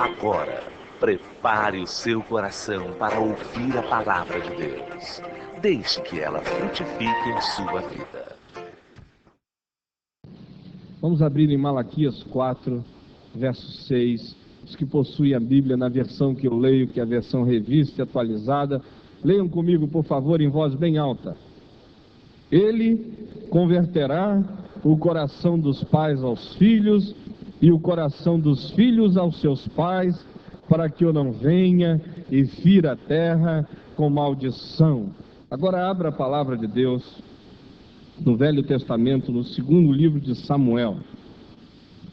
Agora, prepare o seu coração para ouvir a palavra de Deus. Deixe que ela frutifique em sua vida. Vamos abrir em Malaquias 4, verso 6. Os que possuem a Bíblia na versão que eu leio, que é a versão revista e atualizada, leiam comigo, por favor, em voz bem alta. Ele converterá o coração dos pais aos filhos e o coração dos filhos aos seus pais, para que eu não venha e fira a terra com maldição. Agora abra a palavra de Deus no Velho Testamento, no segundo livro de Samuel.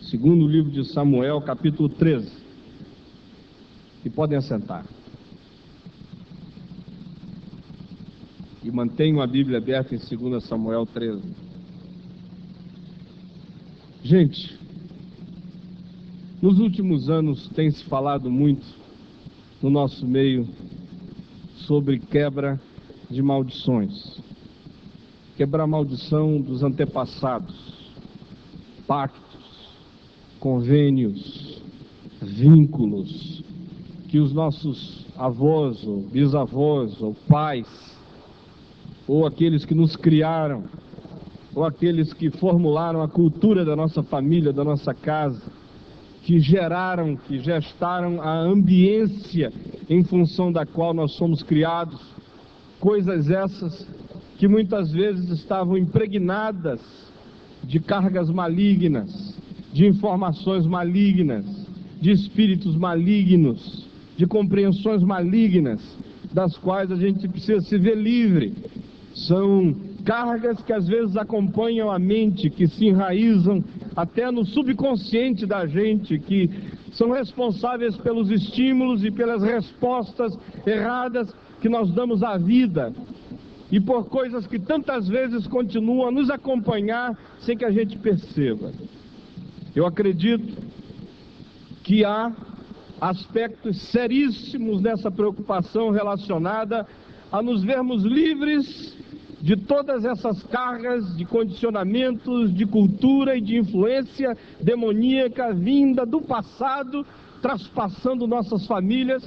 Segundo livro de Samuel, capítulo 13. E podem assentar. E mantenham a Bíblia aberta em 2 Samuel 13. Gente, nos últimos anos tem se falado muito no nosso meio sobre quebra de maldições. Quebrar a maldição dos antepassados, pactos, convênios, vínculos que os nossos avós, ou bisavós, ou pais, ou aqueles que nos criaram, ou aqueles que formularam a cultura da nossa família, da nossa casa, que geraram, que gestaram a ambiência em função da qual nós somos criados, coisas essas que muitas vezes estavam impregnadas de cargas malignas, de informações malignas, de espíritos malignos, de compreensões malignas, das quais a gente precisa se ver livre. São cargas que às vezes acompanham a mente, que se enraizam até no subconsciente da gente, que são responsáveis pelos estímulos e pelas respostas erradas que nós damos à vida, e por coisas que tantas vezes continuam a nos acompanhar sem que a gente perceba. Eu acredito que há aspectos seríssimos nessa preocupação relacionada a nos vermos livres de todas essas cargas de condicionamentos, de cultura e de influência demoníaca vinda do passado, traspassando nossas famílias,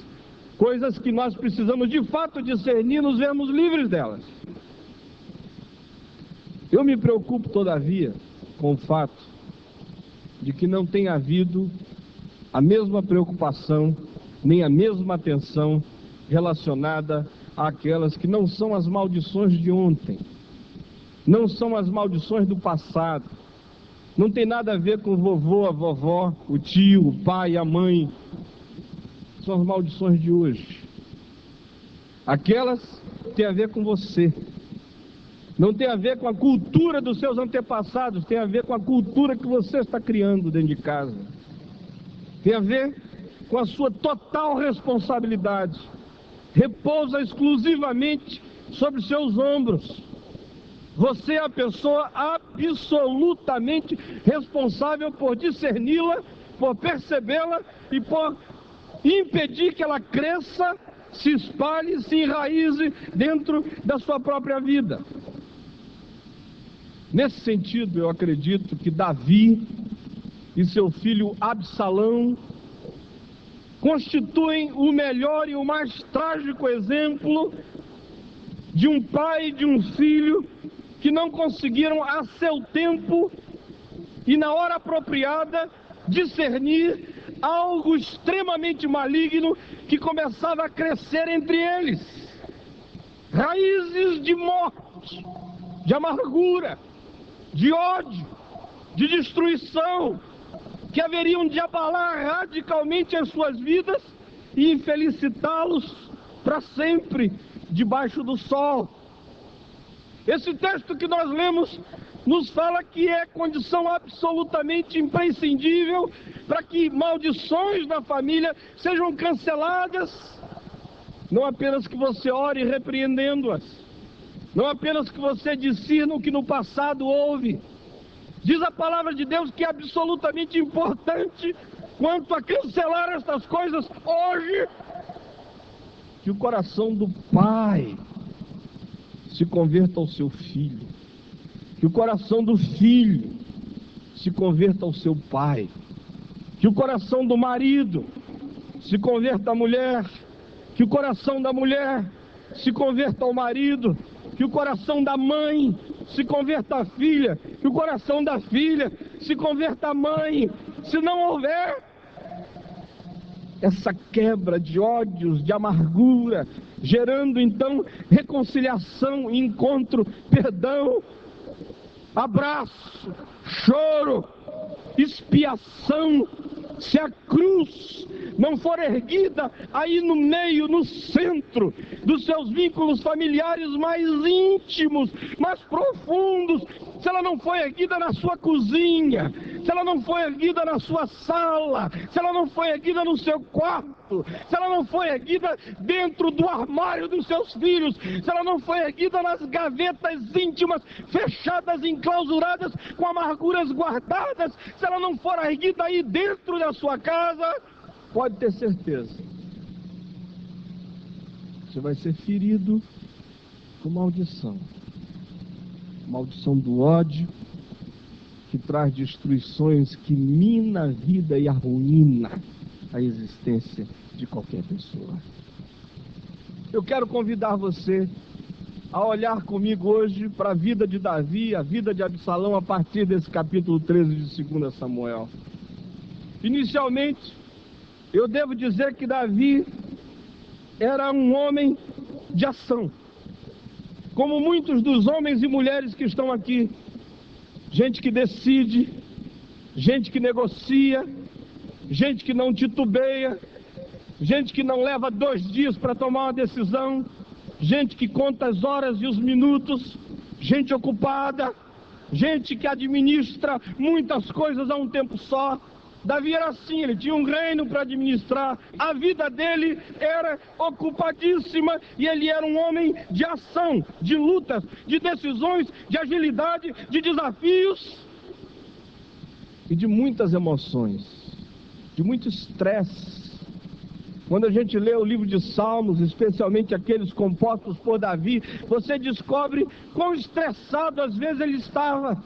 coisas que nós precisamos de fato discernir, nos vermos livres delas. Eu me preocupo, todavia, com o fato de que não tem havido a mesma preocupação, nem a mesma atenção relacionada àquelas que não são as maldições de ontem, não são as maldições do passado, não tem nada a ver com o vovô, a vovó, o tio, o pai, a mãe. São as maldições de hoje. Aquelas têm a ver com você. Não tem a ver com a cultura dos seus antepassados, tem a ver com a cultura que você está criando dentro de casa. Tem a ver com a sua total responsabilidade. Repousa exclusivamente sobre seus ombros. Você é a pessoa absolutamente responsável por discerni-la, por percebê-la e por impedir que ela cresça, se espalhe, se enraize dentro da sua própria vida. Nesse sentido, eu acredito que Davi e seu filho Absalão constituem o melhor e o mais trágico exemplo de um pai e de um filho que não conseguiram a seu tempo e na hora apropriada discernir algo extremamente maligno que começava a crescer entre eles. Raízes de morte, de amargura, de ódio, de destruição, que haveriam de abalar radicalmente as suas vidas e infelicitá-los para sempre debaixo do sol. Esse texto que nós lemos nos fala que é condição absolutamente imprescindível para que maldições da família sejam canceladas. Não apenas que você ore repreendendo-as, não apenas que você discirna o que no passado houve. Diz a palavra de Deus que é absolutamente importante quanto a cancelar estas coisas hoje, que o coração do pai se converta ao seu filho, que o coração do filho se converta ao seu pai, que o coração do marido se converta a mulher, que o coração da mulher se converta ao marido, que o coração da mãe se converta à filha, que o coração da filha se converta à mãe. Se não houver essa quebra de ódios, de amargura, gerando então reconciliação, encontro, perdão, abraço, choro, expiação, se a cruz não for erguida aí no meio, no centro dos seus vínculos familiares mais íntimos, mais profundos, se ela não foi erguida na sua cozinha, se ela não foi erguida na sua sala, se ela não foi erguida no seu quarto, se ela não foi erguida dentro do armário dos seus filhos, se ela não foi erguida nas gavetas íntimas, fechadas, enclausuradas, com amarguras guardadas, se ela não for erguida aí dentro da sua casa, pode ter certeza, você vai ser ferido com maldição. Maldição do ódio, que traz destruições, que mina a vida e arruína a existência de qualquer pessoa. Eu quero convidar você a olhar comigo hoje para a vida de Davi, a vida de Absalão, a partir desse capítulo 13 de 2 Samuel. Inicialmente, eu devo dizer que Davi era um homem de ação, como muitos dos homens e mulheres que estão aqui. Gente que decide, gente que negocia, gente que não titubeia, gente que não leva 2 dias para tomar uma decisão, gente que conta as horas e os minutos, gente ocupada, gente que administra muitas coisas a um tempo só. Davi era assim, ele tinha um reino para administrar, a vida dele era ocupadíssima e ele era um homem de ação, de lutas, de decisões, de agilidade, de desafios e de muitas emoções, de muito estresse. Quando a gente lê o livro de Salmos, especialmente aqueles compostos por Davi, você descobre quão estressado às vezes ele estava.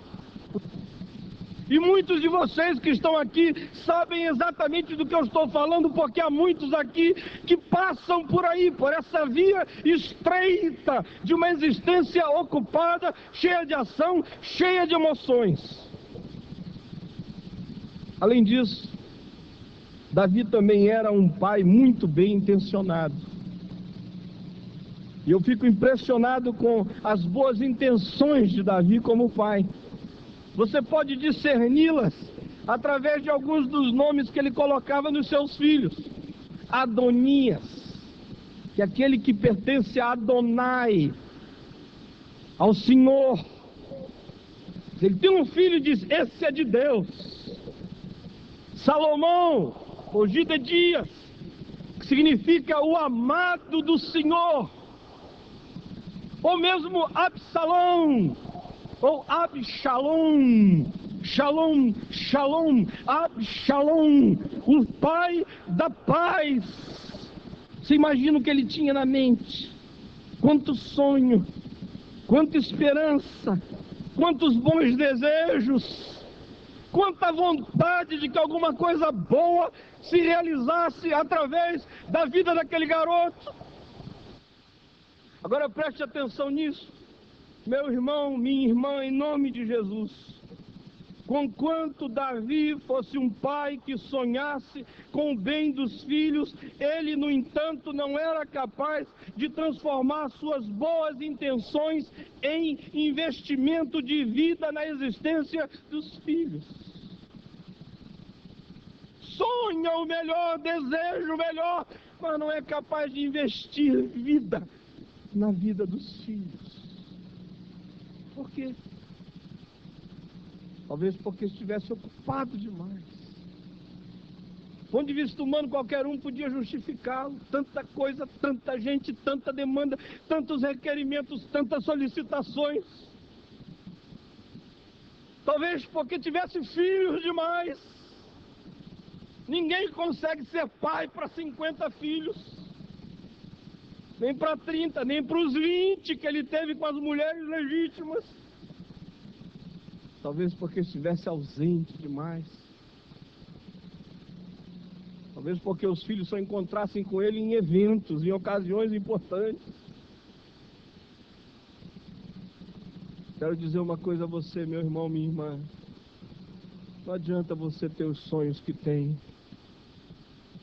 E muitos de vocês que estão aqui sabem exatamente do que eu estou falando, porque há muitos aqui que passam por aí, por essa via estreita de uma existência ocupada, cheia de ação, cheia de emoções. Além disso, Davi também era um pai muito bem intencionado. E eu fico impressionado com as boas intenções de Davi como pai. Você pode discerni-las através de alguns dos nomes que ele colocava nos seus filhos. Adonias, que é aquele que pertence a Adonai, ao Senhor. Ele tem um filho e diz, esse é de Deus. Salomão, ou Gidedias, que significa o amado do Senhor. Ou mesmo Absalão, ou Absalom, Shalom, Shalom, Absalom, o pai da paz. Você imagina o que ele tinha na mente? Quanto sonho, quanta esperança, quantos bons desejos, quanta vontade de que alguma coisa boa se realizasse através da vida daquele garoto. Agora preste atenção nisso. Meu irmão, minha irmã, em nome de Jesus, conquanto Davi fosse um pai que sonhasse com o bem dos filhos, ele, no entanto, não era capaz de transformar suas boas intenções em investimento de vida na existência dos filhos. Sonha o melhor, deseja o melhor, mas não é capaz de investir vida na vida dos filhos. Por quê? Talvez porque estivesse ocupado demais. Do ponto de vista humano, qualquer um podia justificá-lo. Tanta coisa, tanta gente, tanta demanda, tantos requerimentos, tantas solicitações. Talvez porque tivesse filhos demais. Ninguém consegue ser pai para 50 filhos. Nem para 30, nem para os 20 que ele teve com as mulheres legítimas. Talvez porque estivesse ausente demais. Talvez porque os filhos só encontrassem com ele em eventos, em ocasiões importantes. Quero dizer uma coisa a você, meu irmão, minha irmã. Não adianta você ter os sonhos que tem,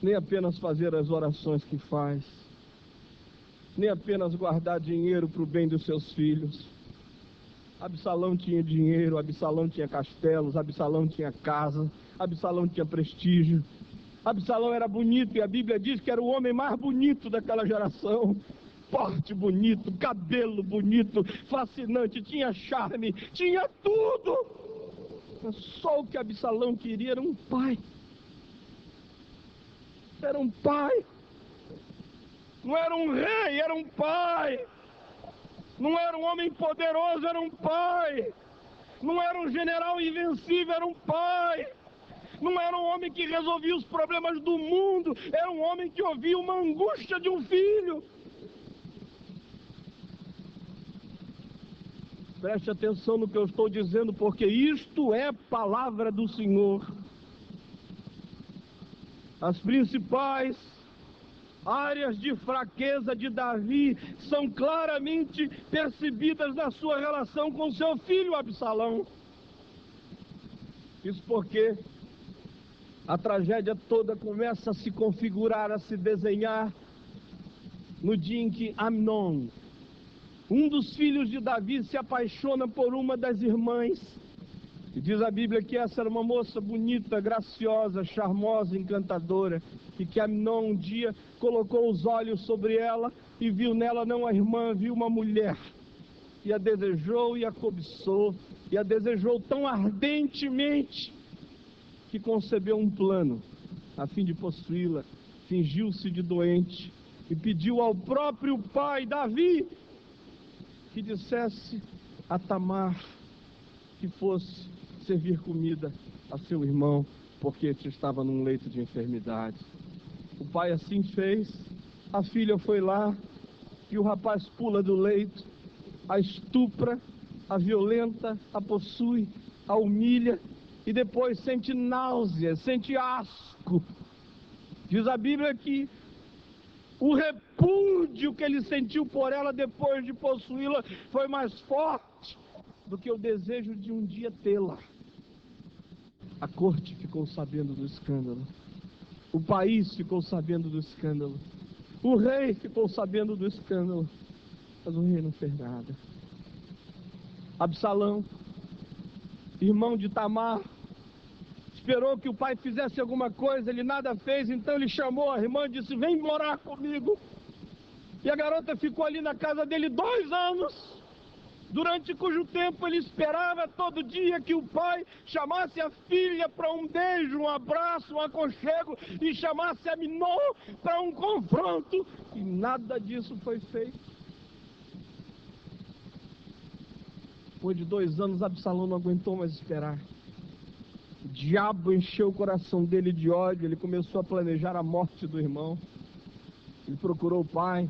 nem apenas fazer as orações que faz, nem apenas guardar dinheiro para o bem dos seus filhos. Absalão tinha dinheiro, Absalão tinha castelos, Absalão tinha casa, Absalão tinha prestígio. Absalão era bonito e a Bíblia diz que era o homem mais bonito daquela geração. Porte bonito, cabelo bonito, fascinante, tinha charme, tinha tudo. Mas só o que Absalão queria era um pai. Era um pai. Não era um rei, era um pai. Não era um homem poderoso, era um pai. Não era um general invencível, era um pai. Não era um homem que resolvia os problemas do mundo, era um homem que ouvia uma angústia de um filho. Preste atenção no que eu estou dizendo, porque isto é palavra do Senhor. As principais áreas de fraqueza de Davi são claramente percebidas na sua relação com seu filho Absalão. Isso porque a tragédia toda começa a se configurar, a se desenhar no dia em que Amnon, um dos filhos de Davi, se apaixona por uma das irmãs. E diz a Bíblia que essa era uma moça bonita, graciosa, charmosa, encantadora, e que Amnon um dia colocou os olhos sobre ela e viu nela não a irmã, viu uma mulher. E a desejou e a cobiçou, e a desejou tão ardentemente que concebeu um plano a fim de possuí-la, fingiu-se de doente e pediu ao próprio pai Davi que dissesse a Tamar que fosse servir comida a seu irmão, porque este estava num leito de enfermidade. O pai assim fez, a filha foi lá e o rapaz pula do leito, a estupra, a violenta, a possui, a humilha e depois sente náusea, sente asco. Diz a Bíblia que o repúdio que ele sentiu por ela depois de possuí-la foi mais forte do que o desejo de um dia tê-la. A corte ficou sabendo do escândalo. O país ficou sabendo do escândalo. O rei ficou sabendo do escândalo. Mas o rei não fez nada. Absalão, irmão de Tamar, esperou que o pai fizesse alguma coisa, ele nada fez, então ele chamou a irmã e disse: vem morar comigo. E a garota ficou ali na casa dele 2 anos, durante cujo tempo ele esperava todo dia que o pai chamasse a filha para um beijo, um abraço, um aconchego, e chamasse Amnon para um confronto, e nada disso foi feito. Depois de 2 anos, Absalão não aguentou mais esperar. O diabo encheu o coração dele de ódio, ele começou a planejar a morte do irmão. Ele procurou o pai,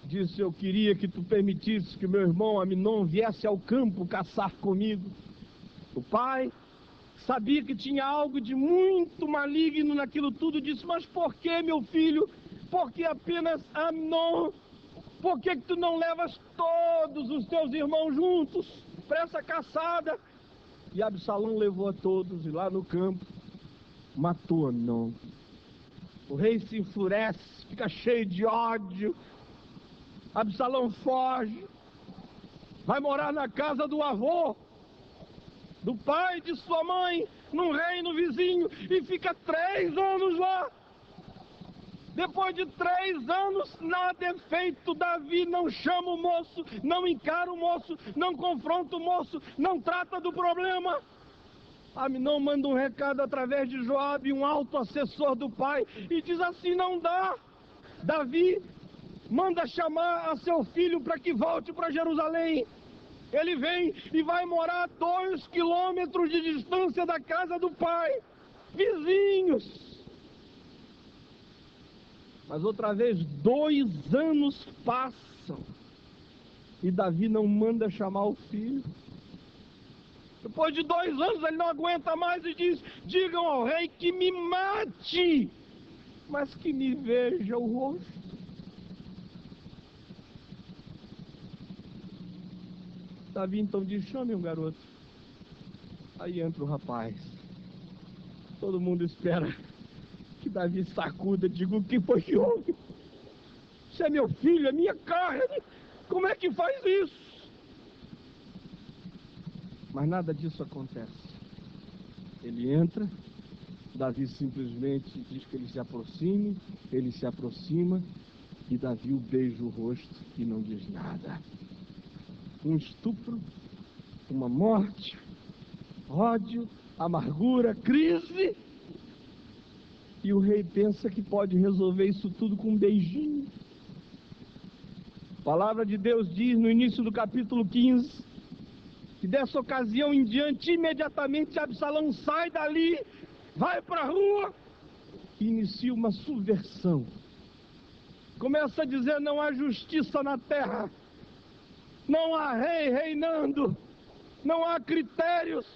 disse: eu queria que tu permitisse que meu irmão Amnon viesse ao campo caçar comigo. O pai sabia que tinha algo de muito maligno naquilo tudo, disse: mas por que, meu filho? Por que apenas Amnon? Por que tu não levas todos os teus irmãos juntos para essa caçada? E Absalão levou a todos, e lá no campo matou Amnon. O rei se enfurece, fica cheio de ódio. Absalão foge, vai morar na casa do avô, do pai de sua mãe, num reino vizinho, e fica 3 anos lá. Depois de 3 anos, nada é feito. Davi não chama o moço, não encara o moço, não confronta o moço, não trata do problema. Amnon manda um recado através de Joabe, um alto assessor do pai, e diz assim: não dá. Davi manda chamar a seu filho para que volte para Jerusalém. Ele vem e vai morar a 2 quilômetros de distância da casa do pai, vizinhos. Mas outra vez 2 anos passam e Davi não manda chamar o filho. Depois de 2 anos ele não aguenta mais e diz: digam ao rei que me mate. mas que me veja o rosto. Davi então diz: chame um garoto. Aí entra o rapaz. Todo mundo espera que Davi sacuda, diga: o que foi que houve? Você é meu filho, é minha carne, como é que faz isso? Mas nada disso acontece. Ele entra, Davi simplesmente diz que ele se aproxime, ele se aproxima, e Davi o beija o rosto e não diz nada. Um estupro, uma morte, ódio, amargura, crise, e o rei pensa que pode resolver isso tudo com um beijinho. A palavra de Deus diz no início do capítulo 15, que dessa ocasião em diante, imediatamente Absalão sai dali, vai para a rua e inicia uma subversão. Começa a dizer: não há justiça na terra, não há rei reinando, não há critérios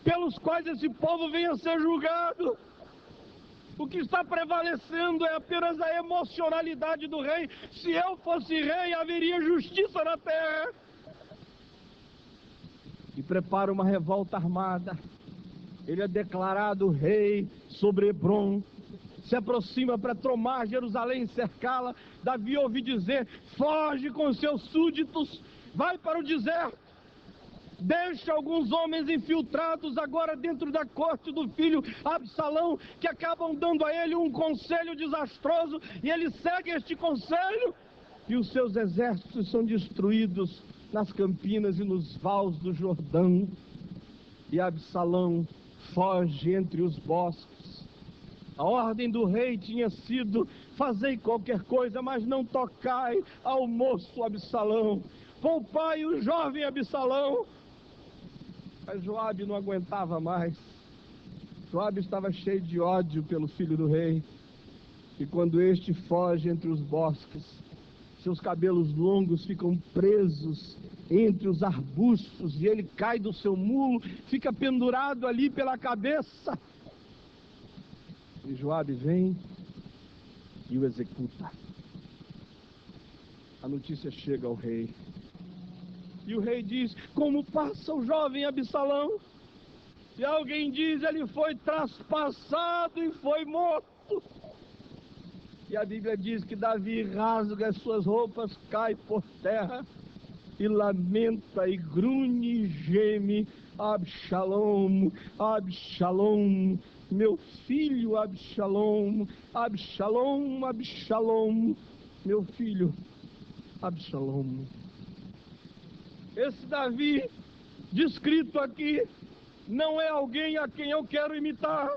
pelos quais esse povo venha a ser julgado. O que está prevalecendo é apenas a emocionalidade do rei. Se eu fosse rei, haveria justiça na terra. E prepara uma revolta armada. Ele é declarado rei sobre Hebrom. Se aproxima para tomar Jerusalém e cercá-la. Davi ouve dizer: foge com seus súditos, vai para o deserto. Deixa alguns homens infiltrados agora dentro da corte do filho Absalão, que acabam dando a ele um conselho desastroso, e ele segue este conselho, e os seus exércitos são destruídos nas campinas e nos vales do Jordão, e Absalão foge entre os bosques. A ordem do rei tinha sido: fazei qualquer coisa, mas não tocai ao moço Absalão, poupai o jovem Absalão. Mas Joabe não aguentava mais. Joabe estava cheio de ódio pelo filho do rei. E quando este foge entre os bosques, seus cabelos longos ficam presos entre os arbustos, e ele cai do seu mulo, fica pendurado ali pela cabeça. E Joabe vem e o executa. A notícia chega ao rei. E o rei diz: como passa o jovem Absalão? E alguém diz: ele foi traspassado e foi morto. E a Bíblia diz que Davi rasga as suas roupas, cai por terra e lamenta e grunhe e geme: Absalom, Absalom, meu filho Absalom, Absalom, Absalom, meu filho Absalom. Esse Davi, descrito aqui, não é alguém a quem eu quero imitar.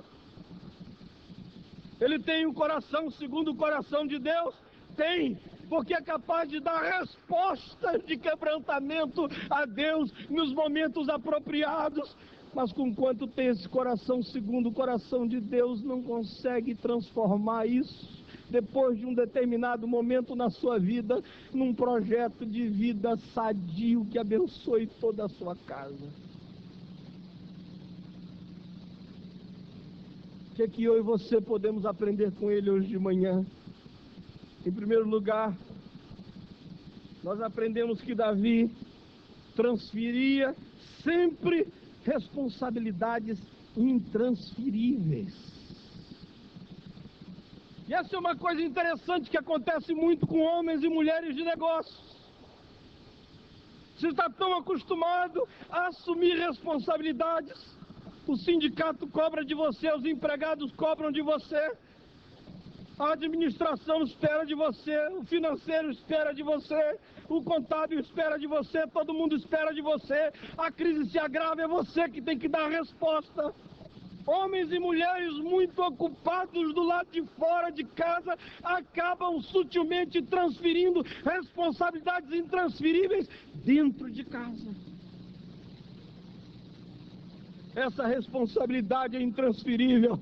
Ele tem um coração segundo o coração de Deus? Tem, porque é capaz de dar respostas de quebrantamento a Deus nos momentos apropriados. Mas conquanto tem esse coração segundo o coração de Deus, não consegue transformar isso, depois de um determinado momento na sua vida, num projeto de vida sadio que abençoe toda a sua casa. O que é que eu e você podemos aprender com ele hoje de manhã? Em primeiro lugar, nós aprendemos que Davi transferia sempre responsabilidades intransferíveis. E essa é uma coisa interessante que acontece muito com homens e mulheres de negócios. Você está tão acostumado a assumir responsabilidades. O sindicato cobra de você, os empregados cobram de você, a administração espera de você, o financeiro espera de você, o contábil espera de você, todo mundo espera de você. A crise se agrava, é você que tem que dar a resposta. Homens e mulheres muito ocupados do lado de fora de casa acabam sutilmente transferindo responsabilidades intransferíveis dentro de casa. Essa responsabilidade é intransferível.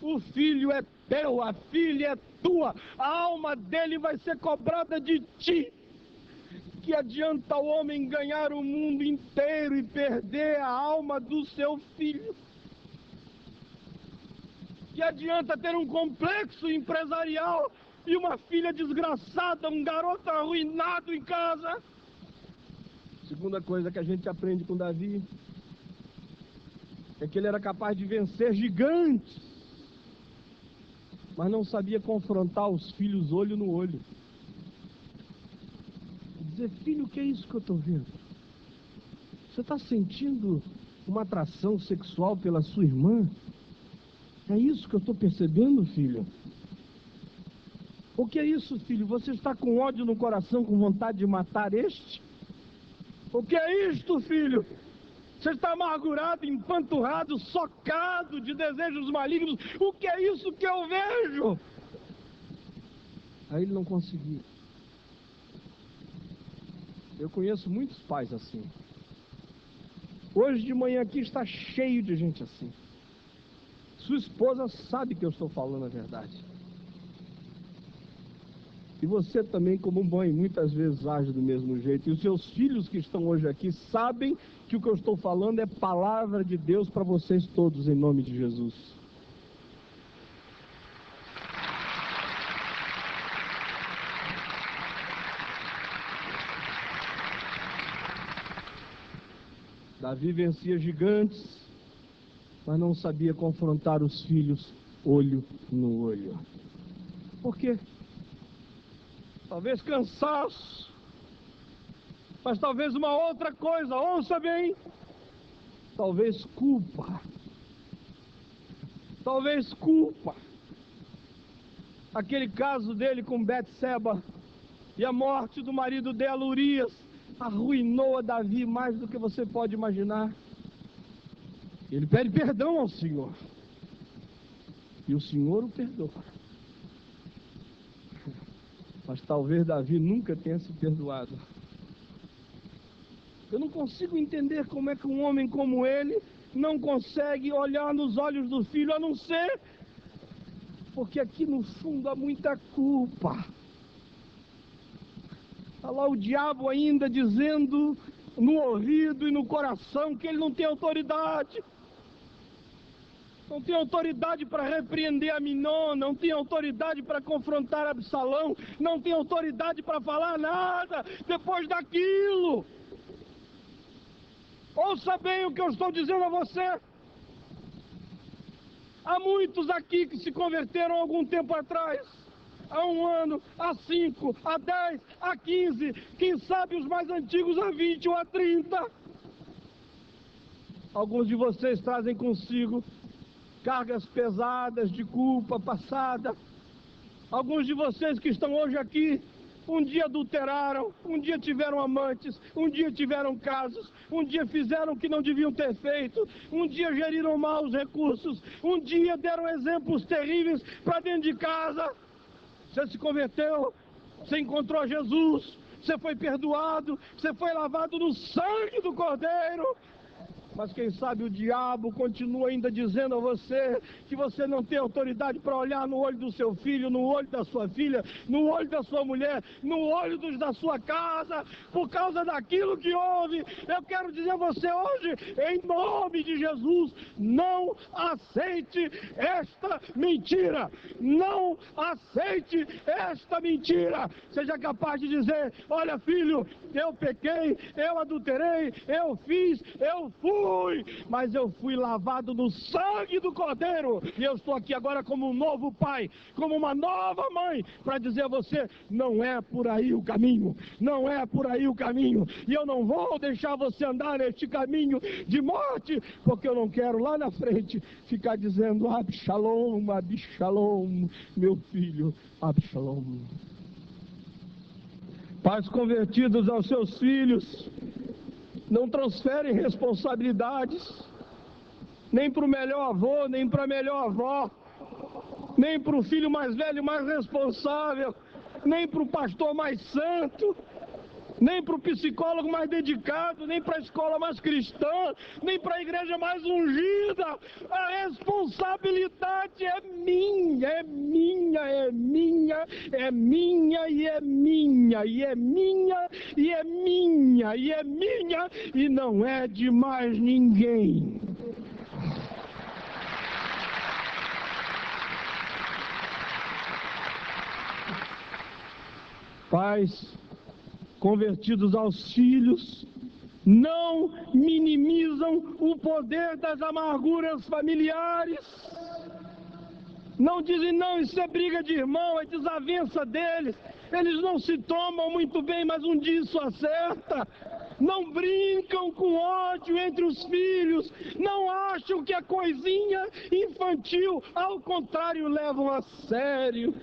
O filho é teu, a filha é tua, a alma dele vai ser cobrada de ti. Que adianta o homem ganhar o mundo inteiro e perder a alma do seu filho? Que adianta ter um complexo empresarial e uma filha desgraçada, um garoto arruinado em casa? Segunda coisa que a gente aprende com Davi é que ele era capaz de vencer gigantes, mas não sabia confrontar os filhos olho no olho. Dizer: filho, o que é isso que eu estou vendo? Você está sentindo uma atração sexual pela sua irmã? É isso que eu estou percebendo, filho? O que é isso, filho? Você está com ódio no coração, com vontade de matar este? O que é isto, filho? Você está amargurado, empanturrado, socado de desejos malignos. O que é isso que eu vejo? Aí ele não conseguia. Eu conheço muitos pais assim. Hoje de manhã aqui está cheio de gente assim. Sua esposa sabe que eu estou falando a verdade. E você também, como mãe, muitas vezes age do mesmo jeito. E os seus filhos que estão hoje aqui sabem que o que eu estou falando é palavra de Deus para vocês todos, em nome de Jesus. Davi vencia gigantes, mas não sabia confrontar os filhos olho no olho. Por quê? Talvez cansaço, mas talvez uma outra coisa, ouça bem, talvez culpa. Talvez culpa. Aquele caso dele com Betseba e a morte do marido dela, Urias, arruinou a Davi mais do que você pode imaginar. Ele pede perdão ao Senhor, e o Senhor o perdoa. Mas talvez Davi nunca tenha se perdoado. Eu não consigo entender como é que um homem como ele não consegue olhar nos olhos do filho, a não ser porque aqui no fundo há muita culpa. Está lá o diabo ainda dizendo no ouvido e no coração que ele não tem autoridade. Não tem autoridade para repreender Aminon, não tem autoridade para confrontar Absalão, não tem autoridade para falar nada depois daquilo. Ouça bem o que eu estou dizendo a você. Há muitos aqui que se converteram há algum tempo atrás, há 1 ano, há 5, há 10, há 15, quem sabe os mais antigos há 20 ou há 30. Alguns de vocês trazem consigo cargas pesadas de culpa passada. Alguns de vocês que estão hoje aqui, um dia adulteraram, um dia tiveram amantes, um dia tiveram casos, um dia fizeram o que não deviam ter feito, um dia geriram mal os recursos, um dia deram exemplos terríveis para dentro de casa. Você se converteu, você encontrou Jesus, você foi perdoado, você foi lavado no sangue do Cordeiro. Mas quem sabe o diabo continua ainda dizendo a você que você não tem autoridade para olhar no olho do seu filho, no olho da sua filha, no olho da sua mulher, no olho da sua casa, por causa daquilo que houve. Eu quero dizer a você hoje, em nome de Jesus, não aceite esta mentira. Não aceite esta mentira. Seja capaz de dizer: olha, filho, eu pequei, eu adulterei, eu fiz, eu fui, mas eu fui lavado no sangue do Cordeiro, e eu estou aqui agora como um novo pai, como uma nova mãe, para dizer a você: não é por aí o caminho, não é por aí o caminho, e eu não vou deixar você andar neste caminho de morte, porque eu não quero lá na frente ficar dizendo: Absalom, Absalom, meu filho, Absalom. Pais convertidos aos seus filhos não transferem responsabilidades, nem para o melhor avô, nem para a melhor avó, nem para o filho mais velho, mais responsável, nem para o pastor mais santo, nem para o psicólogo mais dedicado, nem para a escola mais cristã, nem para a igreja mais ungida. A responsabilidade é minha, é minha, é minha, é minha e é minha, e é minha, e é minha, e é minha, e não é de mais ninguém. Pais convertidos aos filhos não minimizam o poder das amarguras familiares. Não dizem, não, isso é briga de irmão, é desavença deles. Eles não se tomam muito bem, mas um dia isso acerta. Não brincam com ódio entre os filhos. Não acham que é coisinha infantil. Ao contrário, levam a sério.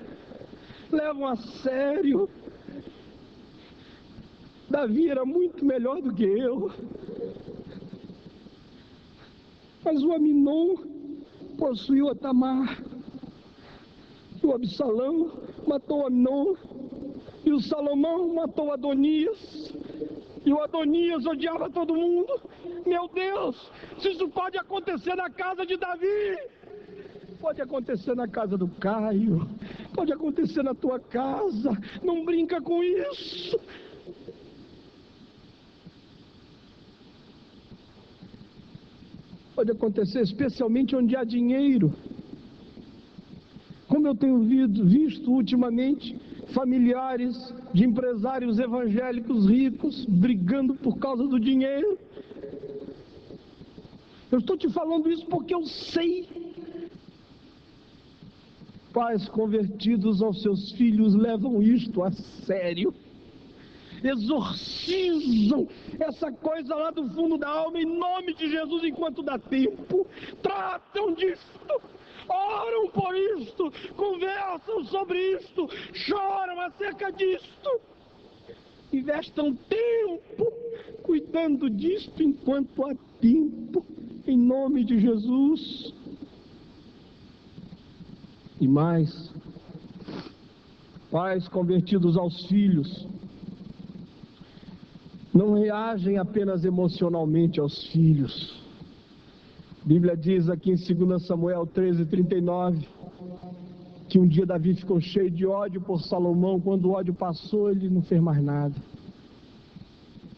Levam a sério. Davi era muito melhor do que eu. Mas o Aminon possuiu a Tamar. O Absalão matou o Aminon. E o Salomão matou Adonias. E o Adonias odiava todo mundo. Meu Deus, se isso pode acontecer na casa de Davi, pode acontecer na casa do Caio, pode acontecer na tua casa. Não brinca com isso. Pode acontecer especialmente onde há dinheiro. Como eu tenho visto ultimamente familiares de empresários evangélicos ricos brigando por causa do dinheiro. Eu estou te falando isso porque eu sei. Pais convertidos aos seus filhos levam isto a sério. Exorcizam essa coisa lá do fundo da alma em nome de Jesus enquanto dá tempo. Tratam disto, oram por isto, conversam sobre isto, choram acerca disto. Investam tempo cuidando disto enquanto há tempo, em nome de Jesus. E mais, pais convertidos aos filhos não reagem apenas emocionalmente aos filhos. A Bíblia diz aqui em 2 Samuel 13:39 que um dia Davi ficou cheio de ódio por Salomão. Quando o ódio passou, ele não fez mais nada.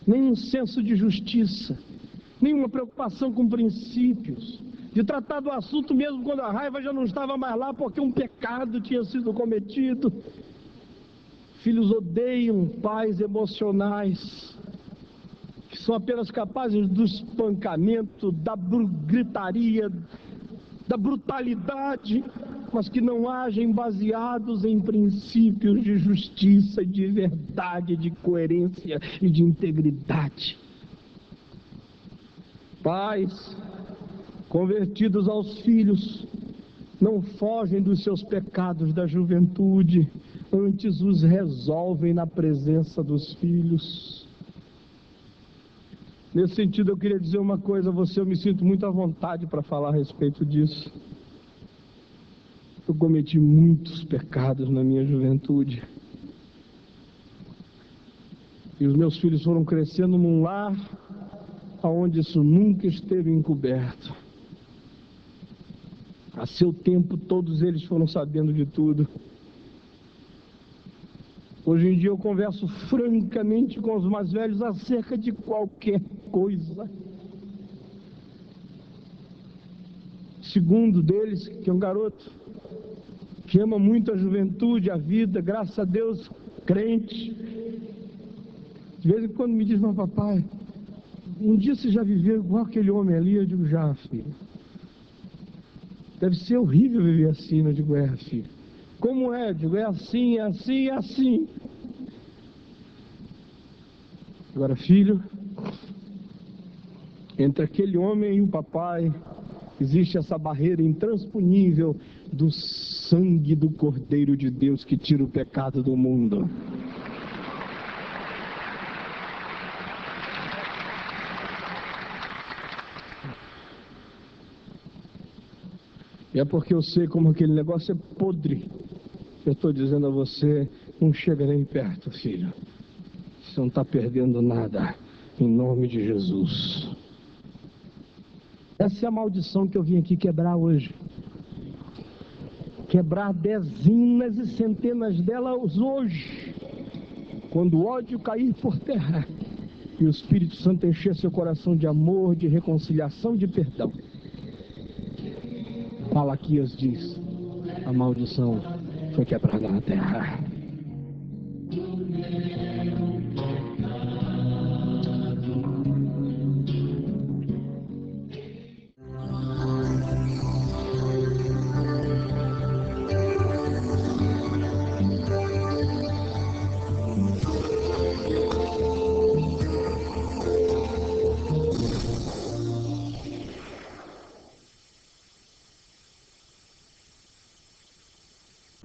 Nenhum senso de justiça, nenhuma preocupação com princípios, de tratar do assunto mesmo quando a raiva já não estava mais lá porque um pecado tinha sido cometido. Filhos odeiam pais emocionais, que são apenas capazes do espancamento, da gritaria, da brutalidade, mas que não agem baseados em princípios de justiça, de verdade, de coerência e de integridade. Pais convertidos aos filhos não fogem dos seus pecados da juventude, antes os resolvem na presença dos filhos. Nesse sentido, eu queria dizer uma coisa a você, eu me sinto muito à vontade para falar a respeito disso. Eu cometi muitos pecados na minha juventude. E os meus filhos foram crescendo num lar onde isso nunca esteve encoberto. A seu tempo, todos eles foram sabendo de tudo. Hoje em dia eu converso francamente com os mais velhos acerca de qualquer coisa. Segundo deles, que é um garoto que ama muito a juventude, a vida, graças a Deus, crente. De vez em quando me diz, mas papai, um dia você já viveu igual aquele homem ali? Eu digo, já, filho. Deve ser horrível viver assim. Eu digo, é, filho. Como é? Eu digo, é assim, é assim, é assim. Agora, filho, entre aquele homem e o papai, existe essa barreira intransponível do sangue do Cordeiro de Deus que tira o pecado do mundo. E é porque eu sei como aquele negócio é podre. Eu estou dizendo a você, não chega nem perto, filho. Você não está perdendo nada, em nome de Jesus. Essa é a maldição que eu vim aqui quebrar hoje. Quebrar dezenas e centenas delas hoje. Quando o ódio cair por terra e o Espírito Santo encher seu coração de amor, de reconciliação, de perdão. Malaquias diz, a maldição foi quebrada na terra.